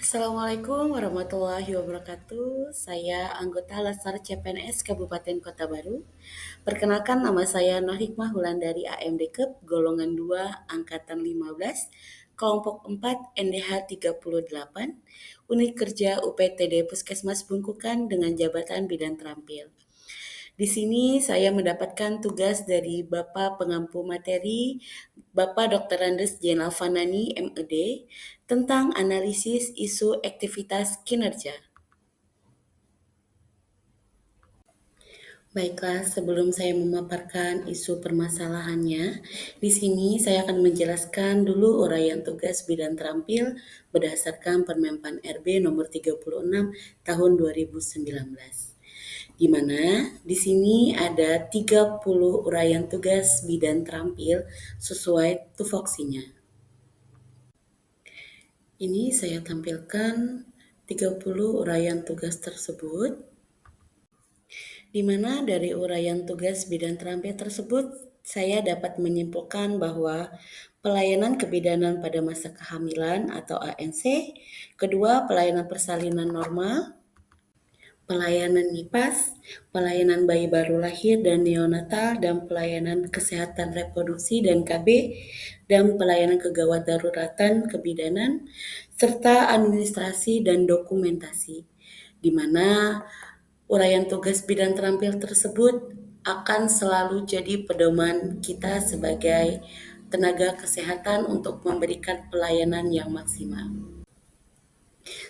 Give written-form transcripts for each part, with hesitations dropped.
Assalamualaikum warahmatullahi wabarakatuh. Saya anggota Laskar CPNS Kabupaten Kota Baru. Perkenalkan nama saya Nur Hikmah Wulandari AMD Kep golongan 2 angkatan 15 kelompok 4 NDH 38 unit kerja UPTD Puskesmas Bungkukan dengan jabatan Bidan Terampil. Di sini saya mendapatkan tugas dari Bapak Pengampu Materi, Bapak Dr. Andes Jenal Fanani, MED, tentang analisis isu aktivitas kinerja. Baiklah, sebelum saya memaparkan isu permasalahannya, di sini saya akan menjelaskan dulu uraian tugas Bidan Terampil berdasarkan Permenpan RB nomor 36 tahun 2019. Di mana di sini ada 30 uraian tugas bidan terampil sesuai tupoksinya. Ini saya tampilkan 30 uraian tugas tersebut, di mana dari uraian tugas bidan terampil tersebut saya dapat menyimpulkan bahwa pelayanan kebidanan pada masa kehamilan atau ANC, kedua pelayanan persalinan normal, pelayanan NIPAS, pelayanan bayi baru lahir dan neonatal, dan pelayanan kesehatan reproduksi dan KB, dan pelayanan kegawat daruratan kebidanan, serta administrasi dan dokumentasi, di mana uraian tugas bidan terampil tersebut akan selalu jadi pedoman kita sebagai tenaga kesehatan untuk memberikan pelayanan yang maksimal.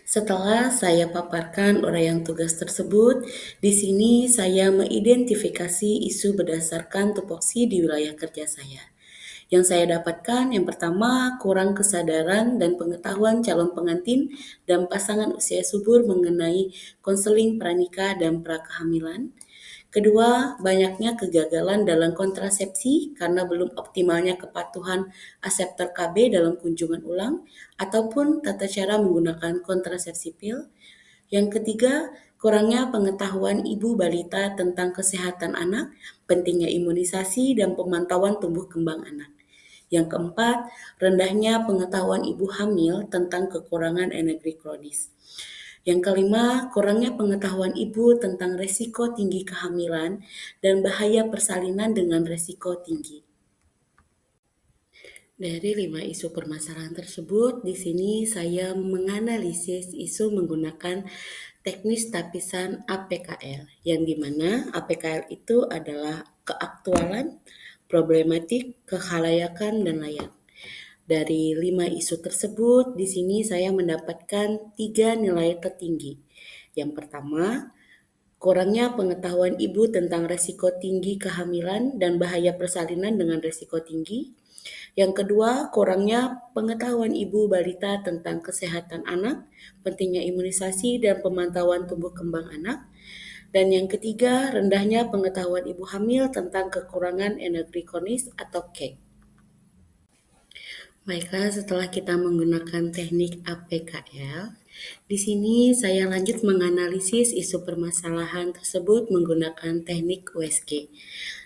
Setelah saya paparkan uraian tugas tersebut, di sini saya mengidentifikasi isu berdasarkan tupoksi di wilayah kerja saya. Yang saya dapatkan yang pertama, kurang kesadaran dan pengetahuan calon pengantin dan pasangan usia subur mengenai konseling pranikah dan prakehamilan. Kedua, banyaknya kegagalan dalam kontrasepsi karena belum optimalnya kepatuhan aseptor KB dalam kunjungan ulang ataupun tata cara menggunakan kontrasepsi pil. Yang ketiga, kurangnya pengetahuan ibu balita tentang kesehatan anak, pentingnya imunisasi dan pemantauan tumbuh kembang anak. Yang keempat, rendahnya pengetahuan ibu hamil tentang kekurangan energi kronis. Yang kelima, kurangnya pengetahuan ibu tentang resiko tinggi kehamilan dan bahaya persalinan dengan resiko tinggi. Dari 5 isu permasalahan tersebut, di sini saya menganalisis isu menggunakan teknis tapisan APKL, yang dimana APKL itu adalah keaktualan, problematik, kekhalayakan, dan layak. Dari 5 isu tersebut, di sini saya mendapatkan 3 nilai tertinggi. Yang pertama, kurangnya pengetahuan ibu tentang resiko tinggi kehamilan dan bahaya persalinan dengan resiko tinggi. Yang kedua, kurangnya pengetahuan ibu balita tentang kesehatan anak, pentingnya imunisasi dan pemantauan tumbuh kembang anak. Dan yang ketiga, rendahnya pengetahuan ibu hamil tentang kekurangan energi kronis atau KEK. Baiklah, setelah kita menggunakan teknik APKL, di sini saya lanjut menganalisis isu permasalahan tersebut menggunakan teknik USG,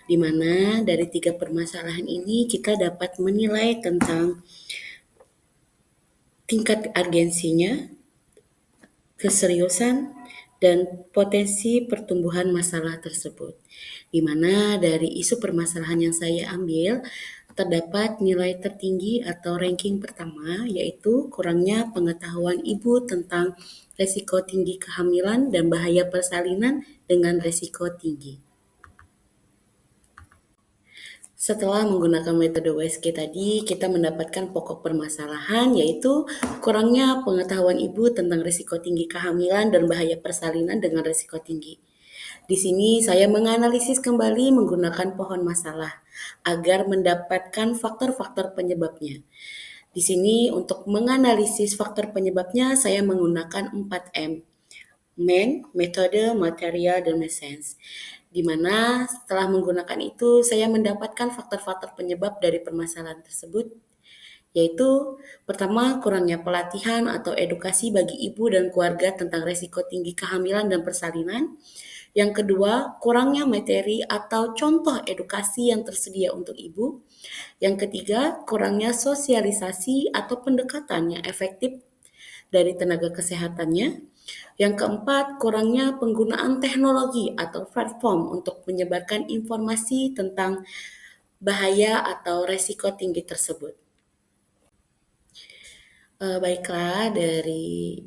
di mana dari 3 permasalahan ini kita dapat menilai tentang tingkat urgensinya, keseriusan, dan potensi pertumbuhan masalah tersebut. Di mana dari isu permasalahan yang saya ambil, terdapat nilai tertinggi atau ranking pertama, yaitu kurangnya pengetahuan ibu tentang resiko tinggi kehamilan dan bahaya persalinan dengan resiko tinggi. Setelah menggunakan metode WSG tadi, kita mendapatkan pokok permasalahan, yaitu kurangnya pengetahuan ibu tentang risiko tinggi kehamilan dan bahaya persalinan dengan risiko tinggi. Di sini saya menganalisis kembali menggunakan pohon masalah agar mendapatkan faktor-faktor penyebabnya. Di sini untuk menganalisis faktor penyebabnya saya menggunakan 4M. Metode, material, dan means. Di mana setelah menggunakan itu saya mendapatkan faktor-faktor penyebab dari permasalahan tersebut, yaitu pertama, kurangnya pelatihan atau edukasi bagi ibu dan keluarga tentang resiko tinggi kehamilan dan persalinan. Yang kedua, kurangnya materi atau contoh edukasi yang tersedia untuk ibu. Yang ketiga, kurangnya sosialisasi atau pendekatan yang efektif dari tenaga kesehatannya. Yang keempat, kurangnya penggunaan teknologi atau platform untuk menyebarkan informasi tentang bahaya atau resiko tinggi tersebut. Baiklah, dari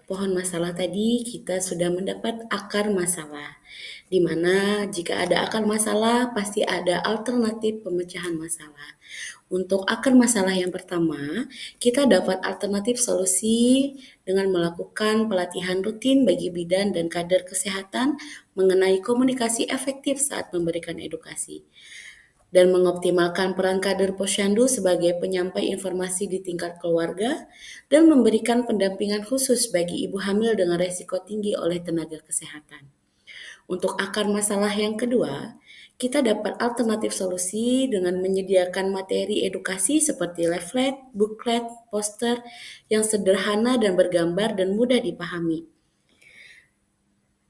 pohon masalah tadi kita sudah mendapat akar masalah, di mana jika ada akar masalah pasti ada alternatif pemecahan masalah. Untuk akar masalah yang pertama, kita dapat alternatif solusi dengan melakukan pelatihan rutin bagi bidan dan kader kesehatan mengenai komunikasi efektif saat memberikan edukasi dan mengoptimalkan peran kader posyandu sebagai penyampai informasi di tingkat keluarga dan memberikan pendampingan khusus bagi ibu hamil dengan resiko tinggi oleh tenaga kesehatan. Untuk akar masalah yang kedua, kita dapat alternatif solusi dengan menyediakan materi edukasi seperti leaflet, booklet, poster yang sederhana dan bergambar dan mudah dipahami.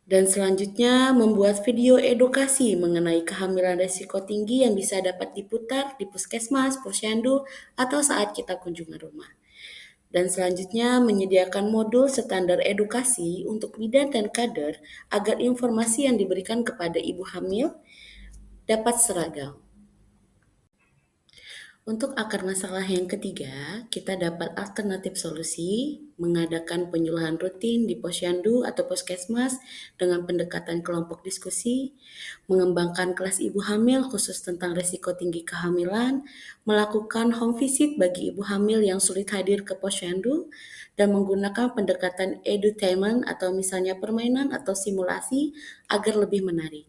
Dan selanjutnya membuat video edukasi mengenai kehamilan resiko tinggi yang bisa dapat diputar di puskesmas, posyandu, atau saat kita kunjungan rumah. Dan selanjutnya menyediakan modul standar edukasi untuk bidan dan kader agar informasi yang diberikan kepada ibu hamil dapat seragam. Untuk akar masalah yang ketiga, kita dapat alternatif solusi mengadakan penyuluhan rutin di posyandu atau puskesmas dengan pendekatan kelompok diskusi, mengembangkan kelas ibu hamil khusus tentang risiko tinggi kehamilan, melakukan home visit bagi ibu hamil yang sulit hadir ke posyandu, dan menggunakan pendekatan edutainment atau misalnya permainan atau simulasi agar lebih menarik.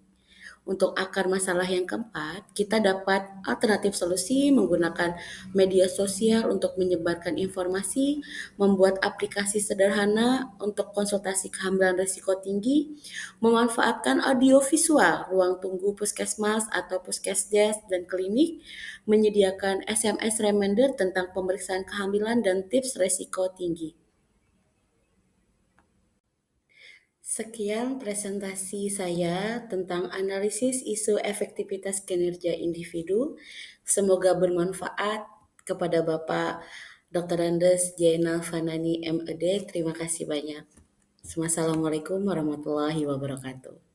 Untuk akar masalah yang keempat, kita dapat alternatif solusi menggunakan media sosial untuk menyebarkan informasi, membuat aplikasi sederhana untuk konsultasi kehamilan risiko tinggi, memanfaatkan audio visual ruang tunggu puskesmas atau puskesdes dan klinik, menyediakan SMS reminder tentang pemeriksaan kehamilan dan tips risiko tinggi. Sekian presentasi saya tentang analisis isu efektivitas kinerja individu. Semoga bermanfaat kepada Bapak Dr. Andes Jainal Fanani MED. Terima kasih banyak. Wassalamualaikum warahmatullahi wabarakatuh.